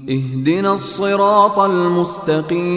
اهدنا الصراط المستقیم۔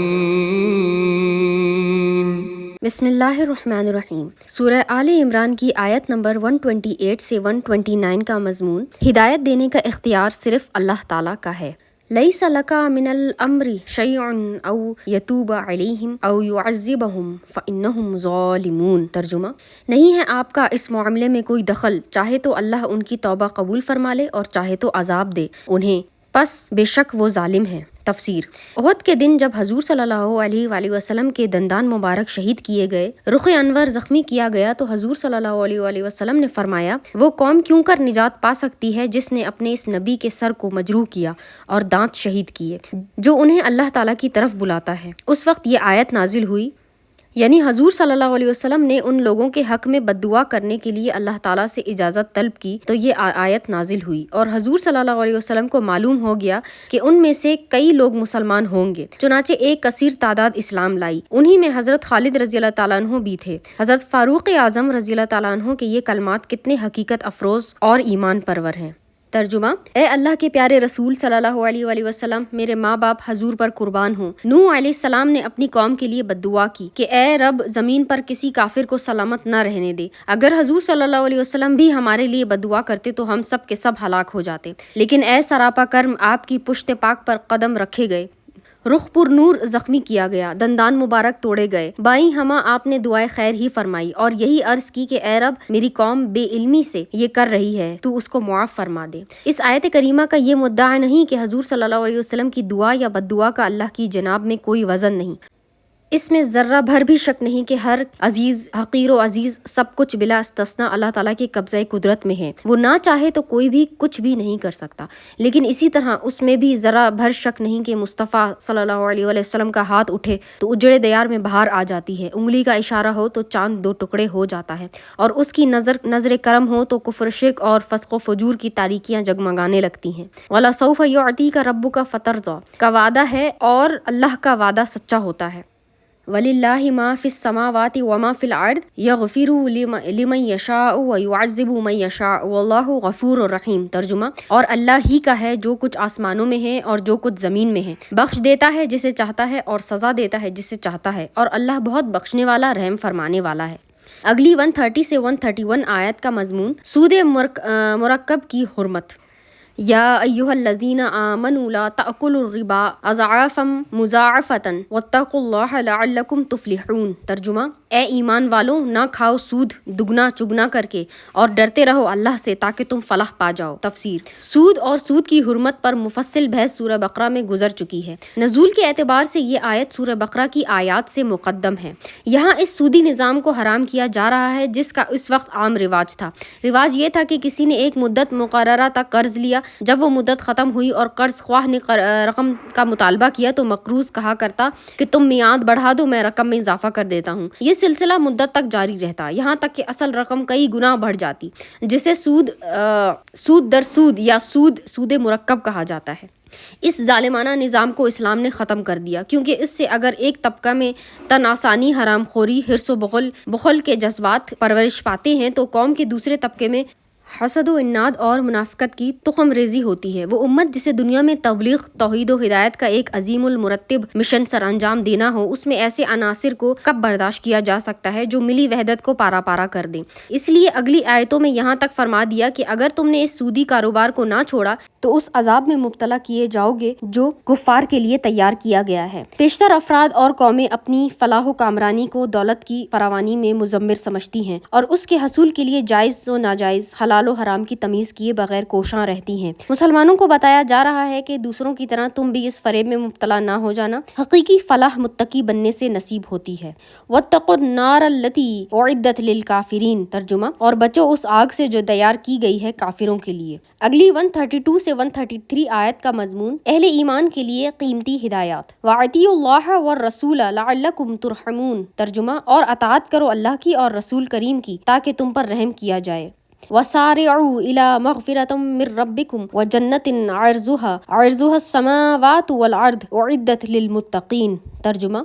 بسم اللہ الرحمن الرحیم۔ سورہ آل عمران کی آیت نمبر 128 سے 129 کا مضمون، ہدایت دینے کا اختیار صرف اللہ تعالیٰ کا ہے۔ لیس لک من الامر شیء او یتوب علیہم او یعذبہم فانہم ظالمون۔ ترجمہ، نہیں ہے آپ کا اس معاملے میں کوئی دخل، چاہے تو اللہ ان کی توبہ قبول فرما لے اور چاہے تو عذاب دے انہیں، پس بے شک وہ ظالم ہے۔ تفسیر، احد کے دن جب حضور صلی اللہ علیہ وآلہ وسلم کے دندان مبارک شہید کیے گئے، رخ انور زخمی کیا گیا، تو حضور صلی اللہ علیہ وآلہ وسلم نے فرمایا، وہ قوم کیوں کر نجات پا سکتی ہے جس نے اپنے اس نبی کے سر کو مجروح کیا اور دانت شہید کیے، جو انہیں اللہ تعالیٰ کی طرف بلاتا ہے۔ اس وقت یہ آیت نازل ہوئی، یعنی حضور صلی اللہ علیہ وسلم نے ان لوگوں کے حق میں بد دعا کرنے کے لیے اللہ تعالیٰ سے اجازت طلب کی تو یہ آیت نازل ہوئی، اور حضور صلی اللہ علیہ وسلم کو معلوم ہو گیا کہ ان میں سے کئی لوگ مسلمان ہوں گے، چنانچہ ایک کثیر تعداد اسلام لائی۔ انہی میں حضرت خالد رضی اللہ تعالیٰ عنہ بھی تھے۔ حضرت فاروق اعظم رضی اللہ تعالیٰ عنہ کے یہ کلمات کتنے حقیقت افروز اور ایمان پرور ہیں۔ ترجمہ، اے اللہ کے پیارے رسول صلی اللہ علیہ وآلہ وسلم، میرے ماں باپ حضور پر قربان ہوں۔ نوح علیہ السلام نے اپنی قوم کے لیے بد دعا کی کہ اے رب، زمین پر کسی کافر کو سلامت نہ رہنے دے۔ اگر حضور صلی اللہ علیہ وسلم بھی ہمارے لیے بد دعا کرتے تو ہم سب کے سب ہلاک ہو جاتے، لیکن اے سراپا کرم، آپ کی پشت پاک پر قدم رکھے گئے، رخ پر نور زخمی کیا گیا، دندان مبارک توڑے گئے، بائیں ہمہ آپ نے دعائے خیر ہی فرمائی اور یہی عرض کی کہ اے رب، میری قوم بے علمی سے یہ کر رہی ہے، تو اس کو معاف فرما دے۔ اس آیت کریمہ کا یہ مدعا نہیں کہ حضور صلی اللہ علیہ وسلم کی دعا یا بد دعا کا اللہ کی جناب میں کوئی وزن نہیں۔ اس میں ذرہ بھر بھی شک نہیں کہ ہر عزیز، حقیر و عزیز، سب کچھ بلا استثناء اللہ تعالیٰ کے قبضہ قدرت میں ہے، وہ نہ چاہے تو کوئی بھی کچھ بھی نہیں کر سکتا۔ لیکن اسی طرح اس میں بھی ذرہ بھر شک نہیں کہ مصطفیٰ صلی اللہ علیہ وآلہ وسلم کا ہاتھ اٹھے تو اجڑے دیار میں بہار آ جاتی ہے، انگلی کا اشارہ ہو تو چاند دو ٹکڑے ہو جاتا ہے، اور اس کی نظر کرم ہو تو کفر، شرک اور فسق و فجور کی تاریکیاں جگمگانے لگتی ہیں۔ وَلَسَوْفَ يُعْطِيكَ رَبُّكَ فَتَرْضَىٰ کا وعدہ ہے اور اللہ کا وعدہ سچا ہوتا ہے۔ وَلِلَّهِ مَا فِي السَّمَاوَاتِ وَمَا فِي الْأَرْضِ يَغْفِرُ لِمَن يَشَاءُ وَيُعَذِّبُ مَن يَشَاءُ وَاللَّهُ غَفُورٌ رَحِيمٌ۔ ترجمہ، اور اللہ ہی کا ہے جو کچھ آسمانوں میں ہے اور جو کچھ زمین میں ہے، بخش دیتا ہے جسے چاہتا ہے اور سزا دیتا ہے جسے چاہتا ہے، اور اللہ بہت بخشنے والا، رحم فرمانے والا ہے۔ اگلی 130 سے 131 آیت کا مضمون، سود مرکب کی حرمت۔ یا ایھا الذین آمنوا لا تأکلوا الربا اضعافا مضاعفۃ واتقوا اللہ لعلکم تفلحون۔ ترجمہ، اے ایمان والو، نہ کھاؤ سود دگنا چگنا کر کے، اور ڈرتے رہو اللہ سے تاکہ تم فلاح پا جاؤ۔ تفسیر، سود اور سود کی حرمت پر مفصل بحث سورہ بقرہ میں گزر چکی ہے۔ نزول کے اعتبار سے یہ آیت سورہ بقرہ کی آیات سے مقدم ہے۔ یہاں اس سودی نظام کو حرام کیا جا رہا ہے جس کا اس وقت عام رواج تھا۔ رواج یہ تھا کہ کسی نے ایک مدت مقررہ تک قرض لیا، جب وہ مدت ختم ہوئی اور قرض خواہ نے رقم کا مطالبہ کیا تو مقروض کہا کرتا کہ تم میعاد بڑھا دو، میں رقم میں اضافہ کر دیتا ہوں۔ یہ سلسلہ مدت تک جاری رہتا، یہاں تک کہ اصل رقم کئی گنا بڑھ جاتی، جسے سود در سود یا سود مرکب کہا جاتا ہے۔ اس ظالمانہ نظام کو اسلام نے ختم کر دیا، کیونکہ اس سے اگر ایک طبقہ میں تن آسانی، حرام خوری، حرص و بخل کے جذبات پرورش پاتے ہیں تو قوم کے دوسرے طبقے میں حسد و عناد اور منافقت کی تخم ریزی ہوتی ہے۔ وہ امت جسے دنیا میں تبلیغ، توحید و ہدایت کا ایک عظیم المرتب مشن سر انجام دینا ہو، اس میں ایسے عناصر کو کب برداشت کیا جا سکتا ہے جو ملی وحدت کو پارا پارا کر دیں۔ اس لیے اگلی آیتوں میں یہاں تک فرما دیا کہ اگر تم نے اس سودی کاروبار کو نہ چھوڑا تو اس عذاب میں مبتلا کیے جاؤ گے جو کفار کے لیے تیار کیا گیا ہے۔ پیشتر افراد اور قومیں اپنی فلاح و کامرانی کو دولت کی فراوانی میں مضمر سمجھتی ہیں اور اس کے حصول کے لیے جائز و ناجائز، حلال و حرام کی تمیز کیے بغیر کوشاں رہتی ہیں۔ مسلمانوں کو بتایا جا رہا ہے کہ دوسروں کی طرح تم بھی اس فریب میں مبتلا نہ ہو جانا، حقیقی فلاح متقی بننے سے نصیب ہوتی ہے۔ واتقوا النار التي اعدت للکافرین۔ ترجمہ، اور بچو اس آگ سے جو تیار کی گئی ہے کافروں کے لیے۔ اگلی 132 سے 133 آیت کا مضمون، اہل ایمان کے لیے قیمتی ہدایات۔ وَأَطِیعُوا اللَّهَ وَالرَّسُولَ لَعَلَّکُمْ تُرْحَمُونَ۔ ترجمہ، اور اطاعت کرو اللہ کی اور رسول کریم کی تاکہ تم پر رحم کیا جائے۔ وَسَارِعُوا إِلَى مَغْفِرَةٍ مِّن رَّبِّكُمْ وَجَنَّةٍ عَرْضُهَا السَّمَاوَاتُ وَالْأَرْضُ أُعِدَّتْ لِلْمُتَّقِينَ۔ ترجمہ،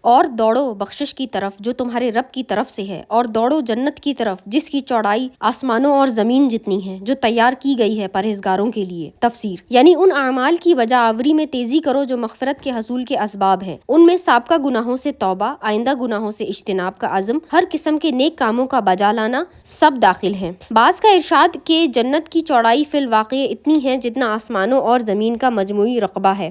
اور دوڑو بخشش کی طرف جو تمہارے رب کی طرف سے ہے، اور دوڑو جنت کی طرف جس کی چوڑائی آسمانوں اور زمین جتنی ہے، جو تیار کی گئی ہے پرہیزگاروں کے لیے۔ تفسیر یعنی ان اعمال کی بجا آوری میں تیزی کرو جو مغفرت کے حصول کے اسباب ہیں، ان میں سابقہ گناہوں سے توبہ، آئندہ گناہوں سے اجتناب کا عزم، ہر قسم کے نیک کاموں کا بجا لانا سب داخل ہیں۔ بعض کا ارشاد کہ جنت کی چوڑائی فی الواقع اتنی ہے جتنا آسمانوں اور زمین کا مجموعی رقبہ ہے،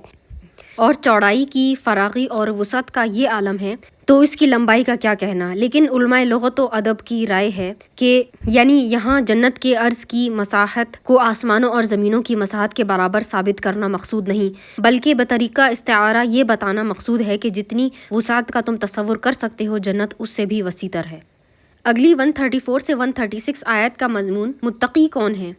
اور چوڑائی کی فراغی اور وسعت کا یہ عالم ہے تو اس کی لمبائی کا کیا کہنا۔ لیکن علماء لغت و ادب کی رائے ہے کہ یعنی یہاں جنت کے عرض کی مساحت کو آسمانوں اور زمینوں کی مساحت کے برابر ثابت کرنا مقصود نہیں، بلکہ بطریقہ استعارہ یہ بتانا مقصود ہے کہ جتنی وسعت کا تم تصور کر سکتے ہو جنت اس سے بھی وسیع تر ہے۔ اگلی 134 سے 136 آیت کا مضمون متقی کون ہیں؟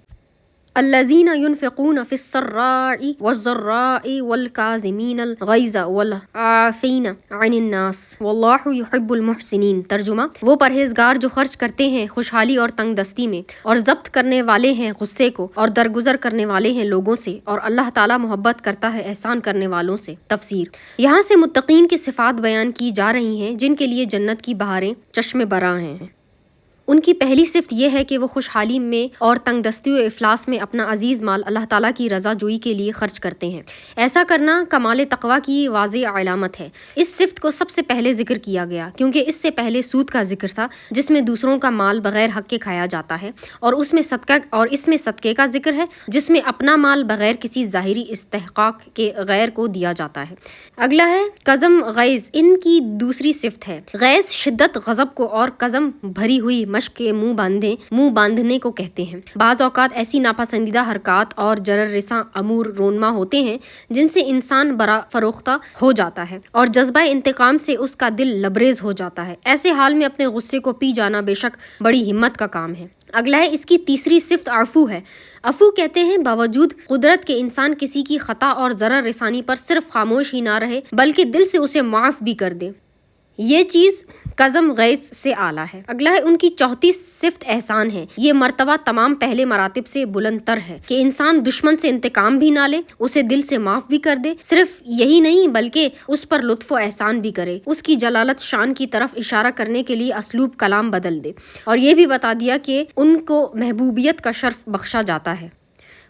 الذین ينفقون فی السراء والضراء والکاظمین الغیظ والعافین عن الناس واللہ یحب المحسنین۔ ترجمہ وہ پرہیزگار جو خرچ کرتے ہیں خوشحالی اور تنگ دستی میں، اور ضبط کرنے والے ہیں غصے کو، اور درگزر کرنے والے ہیں لوگوں سے، اور اللہ تعالیٰ محبت کرتا ہے احسان کرنے والوں سے۔ تفسیر یہاں سے متقین کی صفات بیان کی جا رہی ہیں جن کے لیے جنت کی بہاریں چشم براں ہیں۔ ان کی پہلی صفت یہ ہے کہ وہ خوشحالی میں اور تنگ دستی و افلاس میں اپنا عزیز مال اللہ تعالیٰ کی رضا جوئی کے لیے خرچ کرتے ہیں۔ ایسا کرنا کمال تقویٰ کی واضح علامت ہے۔ اس صفت کو سب سے پہلے ذکر کیا گیا کیونکہ اس سے پہلے سود کا ذکر تھا جس میں دوسروں کا مال بغیر حق کے کھایا جاتا ہے، اور اس میں صدقے کا ذکر ہے جس میں اپنا مال بغیر کسی ظاہری استحقاق کے غیر کو دیا جاتا ہے۔ اگلا ہے قزم غیظ، ان کی دوسری صفت ہے۔ غیظ شدت غضب کو اور قزم بھری ہوئی مشق کے منہ باندھنے کو کہتے ہیں۔ بعض اوقات ایسی ناپسندیدہ حرکات اور جرر رساں امور رونما ہوتے ہیں جن سے انسان برا فروختہ ہو جاتا ہے اور جذبہ انتقام سے اس کا دل لبریز ہو جاتا ہے۔ ایسے حال میں اپنے غصے کو پی جانا بے شک بڑی ہمت کا کام ہے۔ اگلا ہے اس کی تیسری صفت عفو ہے۔ عفو کہتے ہیں باوجود قدرت کے انسان کسی کی خطا اور ضرر رسانی پر صرف خاموش ہی نہ رہے بلکہ دل سے اسے معاف بھی کر دے، یہ چیز قزم غیظ سے اعلیٰ ہے۔ اگلا ہے ان کی چوتھی صفت احسان ہے۔ یہ مرتبہ تمام پہلے مراتب سے بلند تر ہے کہ انسان دشمن سے انتقام بھی نہ لے، اسے دل سے معاف بھی کر دے، صرف یہی نہیں بلکہ اس پر لطف و احسان بھی کرے، اس کی جلالت شان کی طرف اشارہ کرنے کے لیے اسلوب کلام بدل دے، اور یہ بھی بتا دیا کہ ان کو محبوبیت کا شرف بخشا جاتا ہے۔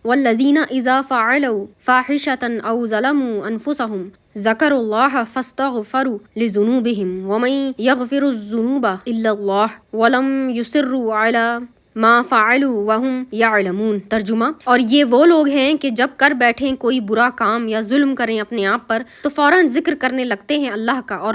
والذین اذا فعلوا فاحشۃ او ظلموا انفسهم ذکروا اللہ فاستغفروا لذنوبہم ومن یغفر الذنوب الا اللہ ولم یصروا علی ما فعلوا وهم یعلمون۔ ترجمہ اور یہ وہ لوگ ہیں کہ جب کر بیٹھیں کوئی برا کام یا ظلم کریں اپنے آپ پر تو فوراً ذکر کرنے لگتے ہیں اللہ کا اور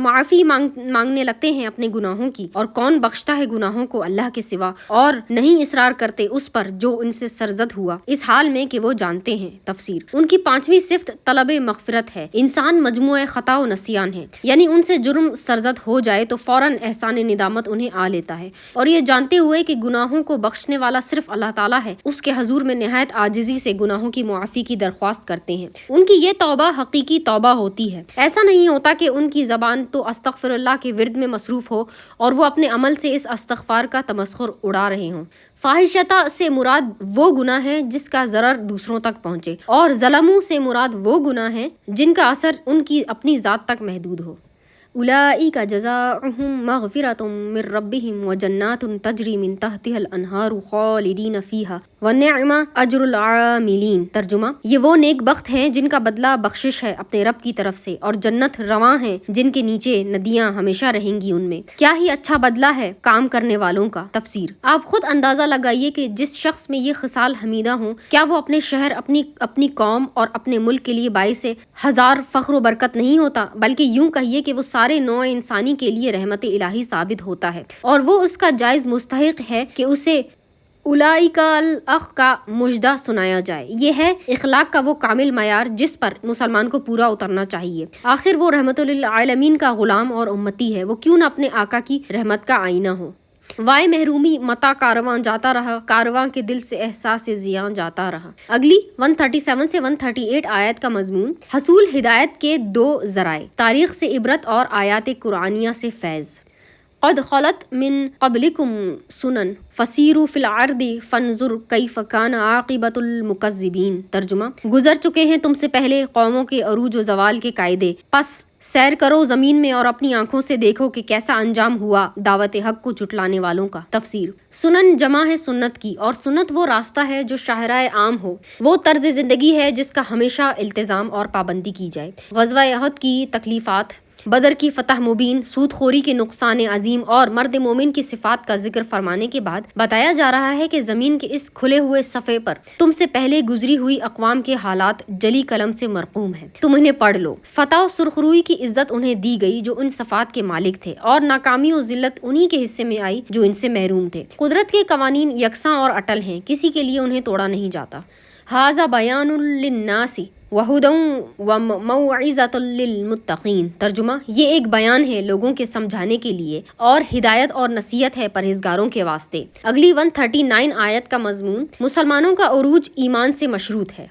معافی مانگنے لگتے ہیں اپنے گناہوں کی، اور کون بخشتا ہے گناہوں کو اللہ کے سوا، اور نہیں اصرار کرتے اس پر جو ان سے سرزد ہوا اس حال میں کہ وہ جانتے ہیں۔ تفسیر ان کی پانچویں صفت طلب مغفرت ہے۔ انسان مجموعہ خطا و نسیان ہے، یعنی ان سے جرم سرزد ہو جائے تو فوراً احسان ندامت انہیں آ لیتا ہے، اور یہ جانتے ہوئے کہ گناہوں کو بخشنے والا صرف اللہ تعالیٰ ہے اس کے حضور میں نہایت عاجزی سے گناہوں کی معافی کی درخواست کرتے ہیں۔ ان کی یہ توبہ حقیقی توبہ ہوتی ہے۔ ایسا نہیں ہوتا کہ ان کی زبان تو استغفر اللہ کے ورد میں مصروف ہو اور وہ اپنے عمل سے اس استغفار کا تمسخر اڑا رہے ہوں۔ فاحشہ سے مراد وہ گناہ ہے جس کا ضرر دوسروں تک پہنچے، اور ظلموں سے مراد وہ گناہ ہے جن کا اثر ان کی اپنی ذات تک محدود ہو۔ اولئک جزاؤہم مغفرۃ من ربہم وجنات تجری من تحتها الانہار خالدین فیہا ونعم اجر العاملین۔ ترجمہ یہ وہ نیک بخت ہیں جن کا بدلہ بخشش ہے اپنے رب کی طرف سے، اور جنت رواں ہیں جن کے نیچے ندیاں ہمیشہ رہیں گی ان میں، کیا ہی اچھا بدلہ ہے کام کرنے والوں کا۔ تفسیر آپ خود اندازہ لگائیے کہ جس شخص میں یہ خصال حمیدہ ہوں کیا وہ اپنے شہر، اپنی قوم اور اپنے ملک کے لیے باعث ہزار فخر و برکت نہیں ہوتا، بلکہ یوں کہیے کہ وہ سارے نوع انسانی کے لیے رحمت الہی ثابت ہوتا ہے، اور وہ اس کا جائز مستحق ہے کہ اسے اولئک الاخ کا مژدہ سنایا جائے۔ یہ ہے اخلاق کا وہ کامل معیار جس پر مسلمان کو پورا اترنا چاہیے۔ آخر وہ رحمت للعالمین کا غلام اور امتی ہے، وہ کیوں نہ اپنے آقا کی رحمت کا آئینہ ہو۔ وائے محرومی متا کارواں جاتا رہا، کارواں کے دل سے احساس زیاں جاتا رہا۔ اگلی 137 سے 138 آیت کا مضمون حصول ہدایت کے دو ذرائع، تاریخ سے عبرت اور آیات قرآنیہ سے فیض۔ قد خلت من قبلکم سنن فسیروا فی الارض فانظر کیف کان عاقبۃ المکذبین۔ ترجمہ، گزر چکے ہیں تم سے پہلے قوموں کے عروج و زوال کے قاعدے، پس سیر کرو زمین میں اور اپنی آنکھوں سے دیکھو کہ کیسا انجام ہوا دعوت حق کو جھٹلانے والوں کا۔ تفسیر، سنن جمع ہے سنت کی، اور سنت وہ راستہ ہے جو شاہراہ عام ہو، وہ طرز زندگی ہے جس کا ہمیشہ التزام اور پابندی کی جائے۔ غزوہ احد کی تکلیفات، بدر کی فتح مبین، سود خوری کے نقصان عظیم اور مرد مومن کی صفات کا ذکر فرمانے کے بعد بتایا جا رہا ہے کہ زمین کے اس کھلے ہوئے صفحے پر تم سے پہلے گزری ہوئی اقوام کے حالات جلی قلم سے مرقوم ہیں، تم انہیں پڑھ لو۔ فتح و سرخروئی کی عزت انہیں دی گئی جو ان صفات کے مالک تھے، اور ناکامی و ذلت انہی کے حصے میں آئی جو ان سے محروم تھے۔ قدرت کے قوانین یکساں اور اٹل ہیں، کسی کے لیے انہیں توڑا نہیں جاتا۔ ھذا بیان للناس وَھُدًى وَمَوْعِظَةً لِّلْمُتَّقِينَ۔ ترجمہ، یہ ایک بیان ہے لوگوں کے سمجھانے کے لیے، اور ہدایت اور نصیحت ہے پرہیزگاروں کے واسطے۔ اگلی 139 آیت کا مضمون مسلمانوں کا عروج ایمان سے مشروط ہے۔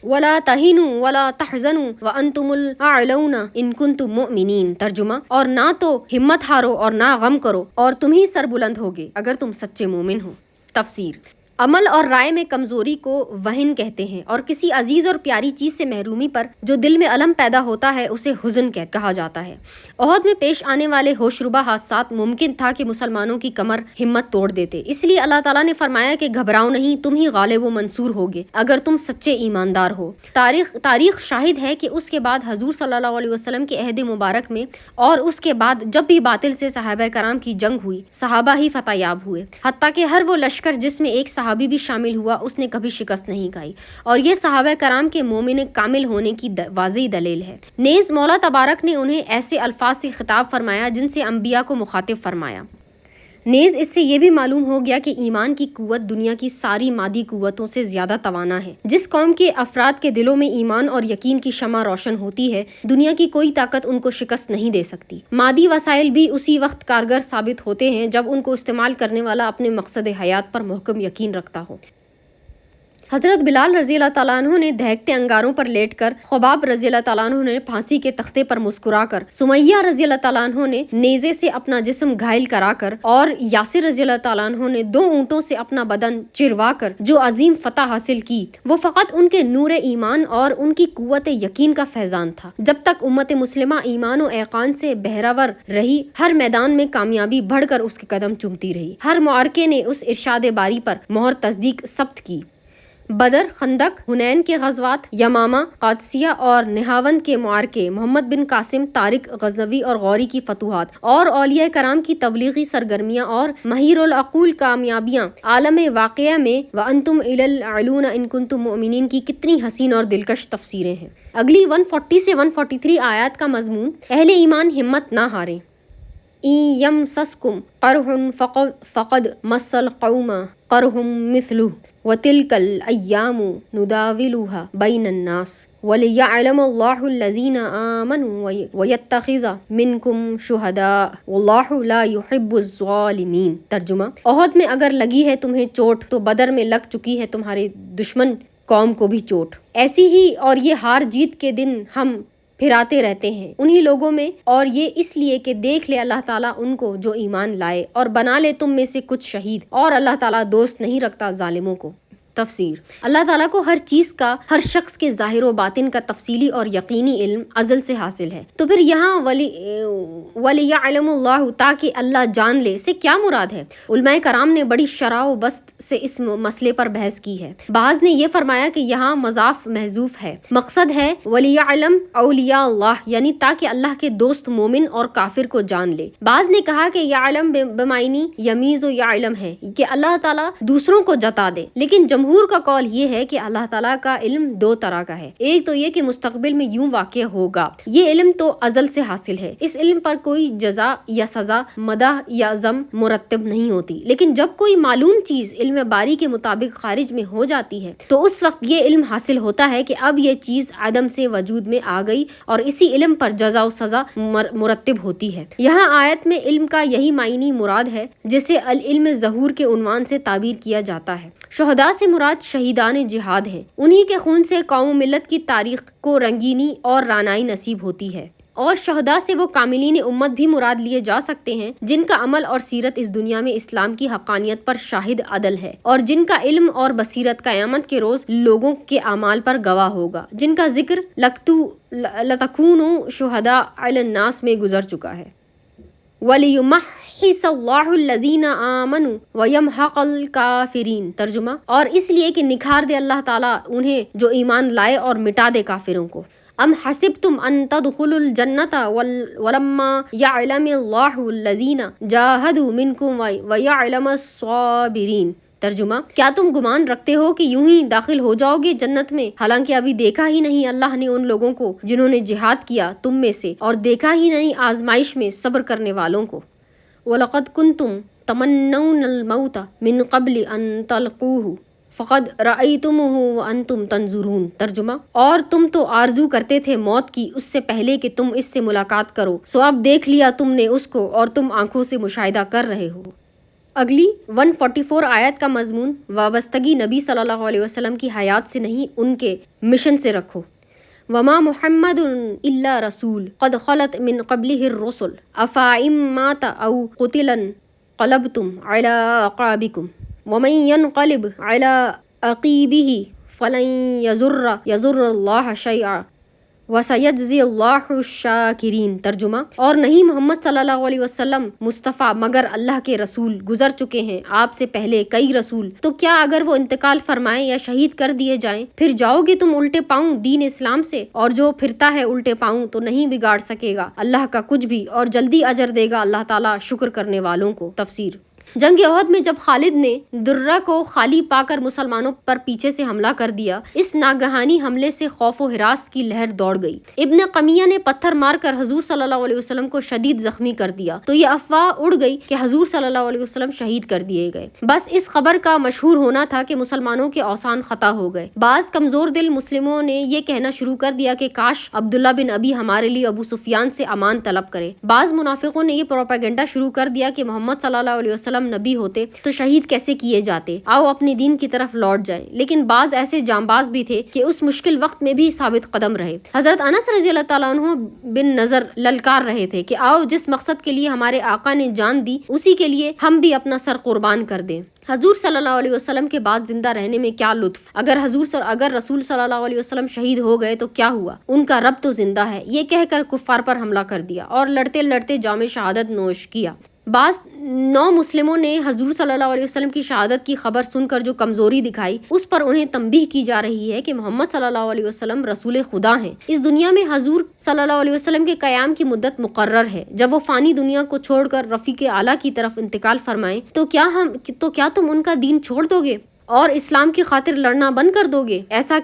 وَلَا تَهِنُوا وَلَا تَحْزَنُوا وَأَنْتُمُ الْأَعْلَوْنَ إِن كُنتُم مُؤْمِنِينَ۔ ترجمہ، اور نہ تو ہمت ہارو اور نہ غم کرو، اور تم ہی سر بلند ہوگے اگر تم سچے مومن ہو۔ تفسیر، عمل اور رائے میں کمزوری کو وہن کہتے ہیں، اور کسی عزیز اور پیاری چیز سے محرومی پر جو دل میں الم پیدا ہوتا ہے اسے حزن کہا جاتا ہے۔ احد میں پیش آنے والے ہوشربا حادثات ممکن تھا کہ مسلمانوں کی کمر ہمت توڑ دیتے، اس لیے اللہ تعالیٰ نے فرمایا کہ گھبراؤ نہیں، تم ہی غالب و منصور ہوگے اگر تم سچے ایماندار ہو۔ تاریخ شاہد ہے کہ اس کے بعد حضور صلی اللہ علیہ وسلم کے عہد مبارک میں اور اس کے بعد جب بھی باطل سے صحابہ کرام کی جنگ ہوئی، صحابہ ہی فتح یاب ہوئے، حتیٰ کہ ہر وہ لشکر جس میں ایک صحابی بھی شامل ہوا اس نے کبھی شکست نہیں کھائی، اور یہ صحابہ کرام کے مومن کامل ہونے کی واضح دلیل ہے۔ نیز مولا تبارک نے انہیں ایسے الفاظ سے خطاب فرمایا جن سے انبیاء کو مخاطب فرمایا۔ نیز اس سے یہ بھی معلوم ہو گیا کہ ایمان کی قوت دنیا کی ساری مادی قوتوں سے زیادہ توانا ہے۔ جس قوم کے افراد کے دلوں میں ایمان اور یقین کی شمع روشن ہوتی ہے، دنیا کی کوئی طاقت ان کو شکست نہیں دے سکتی۔ مادی وسائل بھی اسی وقت کارگر ثابت ہوتے ہیں جب ان کو استعمال کرنے والا اپنے مقصد حیات پر محکم یقین رکھتا ہو۔ حضرت بلال رضی اللہ تعالیٰ عنہ نے دہکتے انگاروں پر لیٹ کر، خباب رضی اللہ تعالیٰ عنہ نے پھانسی کے تختے پر مسکرا کر، سمیہ رضی اللہ تعالیٰ عنہ نے نیزے سے اپنا جسم گھائل کرا کر، اور یاسر رضی اللہ تعالیٰ عنہ نے 2 اونٹوں سے اپنا بدن چروا کر جو عظیم فتح حاصل کی، وہ فقط ان کے نور ایمان اور ان کی قوت یقین کا فیضان تھا۔ جب تک امت مسلمہ ایمان و ایقان سے بہرور رہی، ہر میدان میں کامیابی بڑھ کر اس کے قدم چومتی رہی، ہر معرکے نے اس ارشاد باری پر مہر تصدیق ثبت کی۔ بدر، خندق، حنین کے غزوات، یمامہ، قادسیہ اور نہاوند کے معرکے، محمد بن قاسم، طارق غزنوی اور غوری کی فتوحات، اور اولیاء کرام کی تبلیغی سرگرمیاں اور مہیر العقول کامیابیاں، عالم واقعہ میں وَأَنْتُمْ إِلَى الْأَعْلُونَ إِن كُنتُم مُؤْمِنِينَ کی کتنی حسین اور دلکش تفسیریں ہیں۔ اگلی 140 سے 143 آیات کا مضمون اہل ایمان ہمت نہ ہاریں۔ إِن يَمْسَسْكُمْ قَرْحٌ فَقَدْ مَسَّ الْقَوْمَ قَرْحٌ مِثْلُهُ وَتِلْكَ الْأَيَّامُ نُدَاوِلُهَا بَيْنَ النَّاسِ وَلِيَعْلَمَ اللَّهُ الَّذِينَ آمَنُوا وَيَتَّخِذَ مِنْكُمْ شُهَدَاءَ وَاللَّهُ لَا يُحِبُّ الظَّالِمِينَ۔ ترجمہ، احد میں اگر لگی ہے تمہیں چوٹ تو بدر میں لگ چکی ہے تمہارے دشمن قوم کو بھی چوٹ۔ ایسی ہی اور یہ ہار جیت کے دن ہم پھراتے رہتے ہیں انہی لوگوں میں، اور یہ اس لیے کہ دیکھ لے اللہ تعالیٰ ان کو جو ایمان لائے، اور بنا لے تم میں سے کچھ شہید، اور اللہ تعالیٰ دوست نہیں رکھتا ظالموں کو۔ تفسیر، اللہ تعالیٰ کو ہر چیز کا، ہر شخص کے ظاہر و باطن کا تفصیلی اور یقینی علم ازل سے حاصل ہے۔ تو پھر یہاں وَلِيَعْلَمُ اللَّهُ تاکہ اللہ جان لے سے کیا مراد ہے؟ علماء کرام نے بڑی شرح و بسط سے اس مسئلے پر بحث کی ہے۔ بعض نے یہ فرمایا کہ یہاں مضاف محذوف ہے، مقصد ہے وَلِيَعْلَمْ أَوْلِيَاءَ اللَّهِ، یعنی تاکہ اللہ کے دوست مومن اور کافر کو جان لے۔ بعض نے کہا کہ یعلم بمعنی یمیز و یعلم ہے کہ اللہ تعالیٰ دوسروں کو جتا دے، لیکن جمہور کا قول یہ ہے کہ اللہ تعالیٰ کا علم 2 طرح کا ہے۔ ایک تو یہ کہ مستقبل میں یوں واقع ہوگا، یہ علم تو ازل سے حاصل ہے، اس علم پر کوئی جزا یا سزا، مدح یا ذم مرتب نہیں ہوتی، لیکن جب کوئی معلوم چیز علم باری کے مطابق خارج میں ہو جاتی ہے تو اس وقت یہ علم حاصل ہوتا ہے کہ اب یہ چیز عدم سے وجود میں آ گئی، اور اسی علم پر جزا و سزا مرتب ہوتی ہے۔ یہاں آیت میں علم کا یہی معنی مراد ہے جسے العلم ظہور کے عنوان سے تعبیر کیا جاتا ہے۔ شہداء سے مراد شہیدان جہاد ہیں، انہی کے خون سے قوم و ملت کی تاریخ کو رنگینی اور رانائی نصیب ہوتی ہے۔ اور شہداء سے وہ کاملین امت بھی مراد لیے جا سکتے ہیں جن کا عمل اور سیرت اس دنیا میں اسلام کی حقانیت پر شاہد عدل ہے، اور جن کا علم اور بصیرت قیامت کے روز لوگوں کے اعمال پر گواہ ہوگا، جن کا ذکر لَتَكُونُوا شُهَدَاءَ عَلَى النَّاسِ میں گزر چکا ہے۔ وَلِيُمَحِّصَ اللَّهُ الَّذِينَ آمَنُوا وَيَمْحَقَ الْكَافِرِينَ، ترجمہ، اور اس لیے کہ نکھار دے اللہ تعالیٰ انہیں جو ایمان لائے اور مٹا دے کافروں کو۔ ام حسبتم ان تدخلوا الجنة ولما يعلم الله الذين جاهدوا منكم ويعلم الصابرين، ترجمہ، کیا تم گمان رکھتے ہو کہ یوں ہی داخل ہو جاؤ گے جنت میں، حالانکہ ابھی دیکھا ہی نہیں اللہ نے ان لوگوں کو جنہوں نے جہاد کیا تم میں سے، اور دیکھا ہی نہیں آزمائش میں صبر کرنے والوں کو۔ وَلَقَدْ كُنْتُمْ تَمَنَّوْنَ الْمَوْتَ مِنْ قَبْلِ أَنْ تَلْقُوهُ فقد رأیتموہ وانتم تنظرون، ترجمہ، اور تم تو آرزو کرتے تھے موت کی اس سے پہلے کہ تم اس سے ملاقات کرو، سو اب دیکھ لیا تم نے اس کو اور تم آنکھوں سے مشاہدہ کر رہے ہو۔ اگلی 144 آیت کا مضمون وابستگی نبی صلی اللہ علیہ وسلم کی حیات سے نہیں ان کے مشن سے رکھو۔ وما محمد الا رسول قد خلت من قبلہ الرسل افإن مات او قتل انقلبتم على اعقابکم ومن ينقلب على عقیبه فلن يضر الله شيئا وسيجزي الله الشاکرین، ترجمہ، اور نہیں محمد صلی اللہ علیہ وسلم مصطفیٰ مگر اللہ کے رسول، گزر چکے ہیں آپ سے پہلے کئی رسول، تو کیا اگر وہ انتقال فرمائیں یا شہید کر دیے جائیں پھر جاؤ گے تم الٹے پاؤں دین اسلام سے، اور جو پھرتا ہے الٹے پاؤں تو نہیں بگاڑ سکے گا اللہ کا کچھ بھی، اور جلدی اجر دے گا اللہ تعالیٰ شکر کرنے والوں کو۔ تفسیر۔ جنگ احد میں جب خالد نے درہ کو خالی پا کر مسلمانوں پر پیچھے سے حملہ کر دیا، اس ناگہانی حملے سے خوف و ہراس کی لہر دوڑ گئی۔ ابن قمیہ نے پتھر مار کر حضور صلی اللہ علیہ وسلم کو شدید زخمی کر دیا تو یہ افواہ اڑ گئی کہ حضور صلی اللہ علیہ وسلم شہید کر دیے گئے۔ بس اس خبر کا مشہور ہونا تھا کہ مسلمانوں کے اوسان خطا ہو گئے۔ بعض کمزور دل مسلموں نے یہ کہنا شروع کر دیا کہ کاش عبداللہ بن ابی ہمارے لیے ابو سفیان سے امان طلب کرے۔ بعض منافقوں نے یہ پروپیگنڈا شروع کر دیا کہ محمد صلی اللہ علیہ وسلم نبی ہوتے تو شہید کیسے کیے جاتے، آؤ اپنے دین کی طرف لوٹ جائیں۔ لیکن بعض ایسے جانباز بھی تھے کہ اس مشکل وقت میں بھی ثابت قدم رہے۔ حضرت انس رضی اللہ تعالیٰ عنہ بن نظر للکار رہے تھے کہ آؤ جس مقصد کے لیے ہمارے آقا نے جان دی اسی کے لیے ہم بھی اپنا سر قربان کر دیں۔ حضور صلی اللہ علیہ وسلم کے بعد زندہ رہنے میں کیا لطف، اگر رسول صلی اللہ علیہ وسلم شہید ہو گئے تو کیا ہوا، ان کا رب تو زندہ ہے، یہ کہہ کر کفار پر حملہ کر دیا اور لڑتے لڑتے جام شہادت نوش کیا۔ بعض نو مسلموں نے حضور صلی اللہ علیہ وسلم کی شہادت کی خبر سن کر جو کمزوری دکھائی اس پر انہیں تنبیہ کی جا رہی ہے کہ محمد صلی اللہ علیہ وسلم رسول خدا ہیں۔ اس دنیا میں حضور صلی اللہ علیہ وسلم کے قیام کی مدت مقرر ہے، جب وہ فانی دنیا کو چھوڑ کر رفیق اعلیٰ کی طرف انتقال فرمائیں تو کیا تم ان کا دین چھوڑ دو گے اور اسلام کی خاطر لڑنا بند کر دو گے؟ ایسا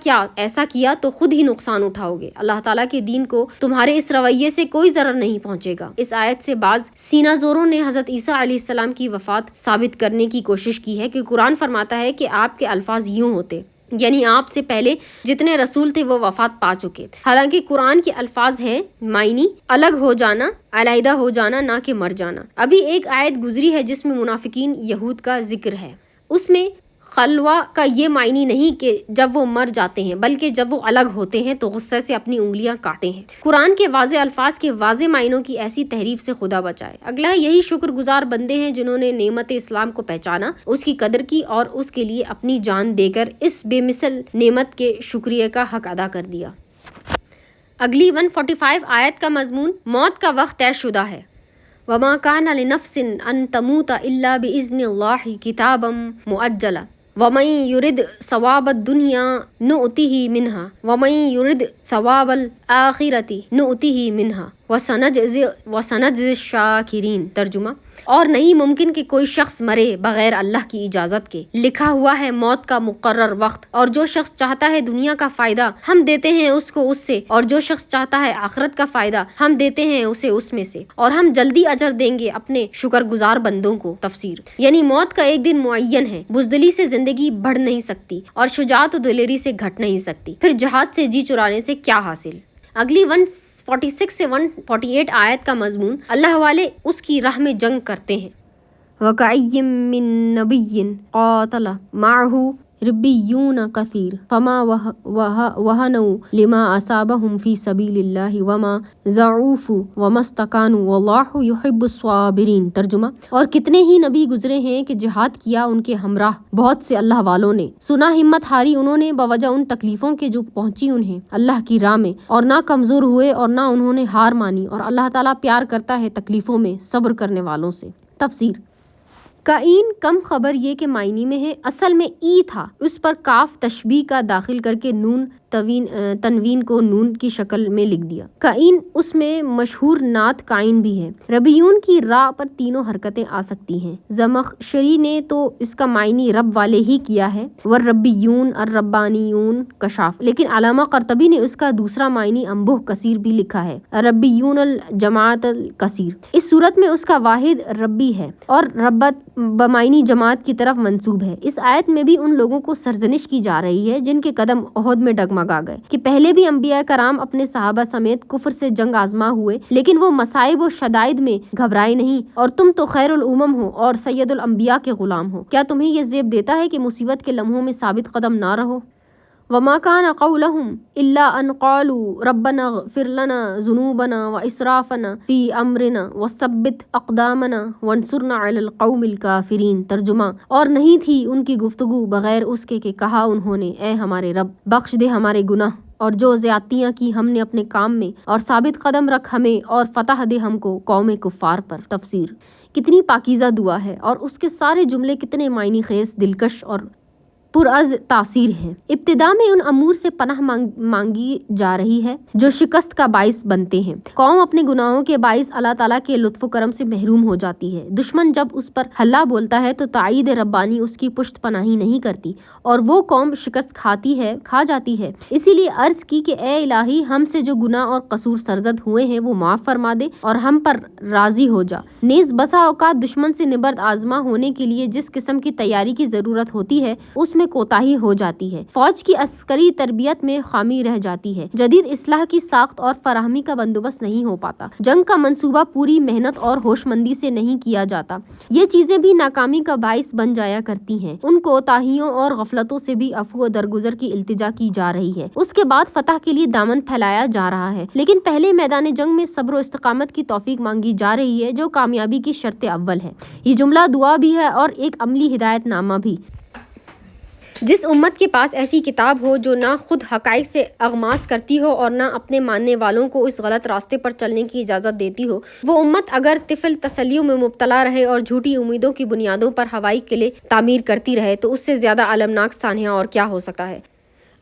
کیا تو خود ہی نقصان اٹھاؤ گے، اللہ تعالیٰ کے دین کو تمہارے اس رویے سے کوئی ضرر نہیں پہنچے گا۔ اس آیت سے بعض سینہ زوروں نے حضرت عیسیٰ علیہ السلام کی وفات ثابت کرنے کی کوشش کی ہے کہ قرآن فرماتا ہے کہ آپ کے الفاظ یوں ہوتے، یعنی آپ سے پہلے جتنے رسول تھے وہ وفات پا چکے، حالانکہ قرآن کے الفاظ ہیں معنی الگ ہو جانا، علیحدہ ہو جانا، نہ کہ مر جانا۔ ابھی ایک آیت گزری ہے جس میں منافقین یہود کا ذکر ہے، اس میں خلوہ کا یہ معنی نہیں کہ جب وہ مر جاتے ہیں بلکہ جب وہ الگ ہوتے ہیں تو غصے سے اپنی انگلیاں کاٹے ہیں۔ قرآن کے واضح الفاظ کے واضح معنوں کی ایسی تحریف سے خدا بچائے۔ اگلا یہی شکر گزار بندے ہیں جنہوں نے نعمت اسلام کو پہچانا، اس کی قدر کی اور اس کے لیے اپنی جان دے کر اس بے مثل نعمت کے شکریہ کا حق ادا کر دیا۔ اگلی 145 آیت کا مضمون موت کا وقت طے شدہ ہے۔ وما كان لنفس ان تموت الا باذن الله كتابا مؤجلا ومن يرد ثواب الدنيا نؤته منها ومن يرد ثواب الآخرة نؤته منها وسنجزي الشاکرین، ترجمہ، اور نہیں ممکن کہ کوئی شخص مرے بغیر اللہ کی اجازت کے، لکھا ہوا ہے موت کا مقرر وقت، اور جو شخص چاہتا ہے دنیا کا فائدہ ہم دیتے ہیں اس کو اس سے، اور جو شخص چاہتا ہے آخرت کا فائدہ ہم دیتے ہیں اسے اس میں سے، اور ہم جلدی اجر دیں گے اپنے شکر گزار بندوں کو۔ تفسیر۔ یعنی موت کا ایک دن معین ہے، بزدلی سے زندگی بڑھ نہیں سکتی اور شجاعت و دلیری سے گھٹ نہیں سکتی، پھر جہاد سے جی چرانے سے کیا حاصل۔ اگلی 146 سے 148 آیت کا مضمون اللہ والے اس کی راہ میں جنگ کرتے ہیں۔ وَكَأَيٍّ مِّن نَّبِيٍّ قَاتَلَ مَعَهُ ربیون کثیر فما وہنوا لما اصابہم فی سبیل اللہ وما ضعفوا وما استکانوا واللہ یحب الصابرین۔ ترجمہ، اور کتنے ہی نبی گزرے ہیں کہ جہاد کیا ان کے ہمراہ بہت سے اللہ والوں نے، سنا ہمت ہاری انہوں نے بوجہ ان تکلیفوں کے جو پہنچی انہیں اللہ کی راہ میں، اور نہ کمزور ہوئے اور نہ انہوں نے ہار مانی، اور اللہ تعالیٰ پیار کرتا ہے تکلیفوں میں صبر کرنے والوں سے۔ تفسیر، کائین کم خبر یہ کہ معنی میں ہے، اصل میں ای تھا، اس پر کاف تشبیہ کا داخل کر کے نون تنوین کو نون کی شکل میں لکھ دیا۔ کائین اس میں مشہور نعت کائن بھی ہے۔ ربیون کی راء پر تینوں حرکتیں آ سکتی ہیں۔ زمخشری نے تو اس کا معنی رب والے ہی کیا ہے، والربیون الربانیون کشاف، لیکن علامہ قرطبی نے اس کا دوسرا معنی انبوہ کثیر بھی لکھا ہے، ربیون الجماعت الکثیر۔ اس صورت میں اس کا واحد ربی ہے اور ربت بمعنی جماعت کی طرف منسوب ہے۔ اس آیت میں بھی ان لوگوں کو سرزنش کی جا رہی ہے جن کے قدم احد میں ڈگمگا گئے کہ پہلے بھی انبیاء کرام اپنے صحابہ سمیت کفر سے جنگ آزما ہوئے، لیکن وہ مصائب و شدائد میں گھبرائے نہیں، اور تم تو خیر الامم ہو اور سید الانبیاء کے غلام ہو، کیا تمہیں یہ زیب دیتا ہے کہ مصیبت کے لمحوں میں ثابت قدم نہ رہو؟ وما كان قولهم الا ان قالوا ربنا اغفر لنا ذنوبنا واسرافنا في امرنا وثبت اقدامنا وانصرنا على القوم الكافرين۔ ترجمہ، اور نہیں تھی ان کی گفتگو بغیر اس کے کہ کہا انہوں نے اے ہمارے رب بخش دے ہمارے گناہ اور جو زیادتیاں کی ہم نے اپنے کام میں، اور ثابت قدم رکھ ہمیں اور فتح دے ہم کو قوم کفار پر۔ تفسیر، کتنی پاکیزہ دعا ہے اور اس کے سارے جملے کتنے معنی خیز، دلکش اور پرعز تاثیر ہیں۔ ابتدا میں ان امور سے پناہ مانگی جا رہی ہے جو شکست کا باعث بنتے ہیں۔ قوم اپنے گناہوں کے باعث اللہ تعالیٰ کے لطف و کرم سے محروم ہو جاتی ہے۔ دشمن جب اس پر حملہ بولتا ہے تو تائید ربانی اس کی پشت پناہی نہیں کرتی اور وہ قوم شکست کھا جاتی ہے۔ اسی لیے عرض کی کہ اے الہی، ہم سے جو گناہ اور قصور سرزد ہوئے ہیں وہ معاف فرما دے اور ہم پر راضی ہو جا۔ نیز بسا اوقات دشمن سے نبرد آزما ہونے کے لیے جس قسم کی تیاری کی ضرورت ہوتی ہے اس میں کوتاہی ہو جاتی ہے، فوج کی عسکری تربیت میں خامی رہ جاتی ہے، جدید اسلحہ کی ساخت اور فراہمی کا بندوبست نہیں ہو پاتا، جنگ کا منصوبہ پوری محنت اور ہوش مندی سے نہیں کیا جاتا، یہ چیزیں بھی ناکامی کا باعث بن جایا کرتی ہیں۔ ان کوتاہیوں اور غفلتوں سے بھی عفو و درگزر کی التجا کی جا رہی ہے، اس کے بعد فتح کے لیے دامن پھیلایا جا رہا ہے، لیکن پہلے میدان جنگ میں صبر و استقامت کی توفیق مانگی جا رہی ہے جو کامیابی کی شرط اول ہے۔ یہ جملہ دعا بھی ہے اور ایک عملی ہدایت نامہ بھی۔ جس امت کے پاس ایسی کتاب ہو جو نہ خود حقائق سے اغماس کرتی ہو اور نہ اپنے ماننے والوں کو اس غلط راستے پر چلنے کی اجازت دیتی ہو، وہ امت اگر طفل تسلیوں میں مبتلا رہے اور جھوٹی امیدوں کی بنیادوں پر ہوائی قلعے تعمیر کرتی رہے تو اس سے زیادہ المناک سانحہ اور کیا ہو سکتا ہے۔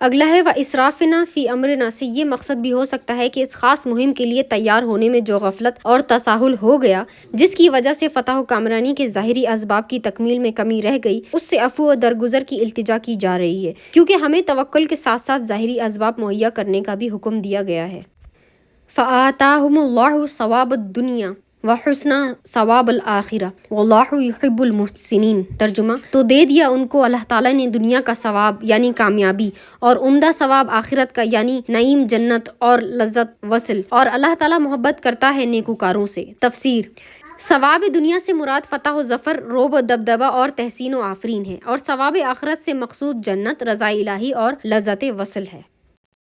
اگلا ہے وَإِسْرَافِنَا فِي أَمْرِنَا، سے یہ مقصد بھی ہو سکتا ہے کہ اس خاص مہم کے لیے تیار ہونے میں جو غفلت اور تساہل ہو گیا جس کی وجہ سے فتح و کامرانی کے ظاہری اسباب کی تکمیل میں کمی رہ گئی، اس سے عفو و درگزر کی التجا کی جا رہی ہے، کیونکہ ہمیں توکل کے ساتھ ساتھ ظاہری اسباب مہیا کرنے کا بھی حکم دیا گیا ہے۔ فَآتَاهُمُ اللَّهُ ثَوَابَ الدُّنْيَا وحسنہ ثواب الآخرہ واللہ یحب المحسنین۔ ترجمہ، تو دے دیا ان کو اللہ تعالیٰ نے دنیا کا ثواب یعنی کامیابی اور عمدہ ثواب آخرت کا یعنی نعیم جنت اور لذت وصل، اور اللہ تعالیٰ محبت کرتا ہے نیکوکاروں سے۔ تفسیر، ثواب دنیا سے مراد فتح و ظفر، روب و دبدبہ اور تحسین و آفرین ہے، اور ثواب آخرت سے مقصود جنت، رضا الہی اور لذت وصل ہے۔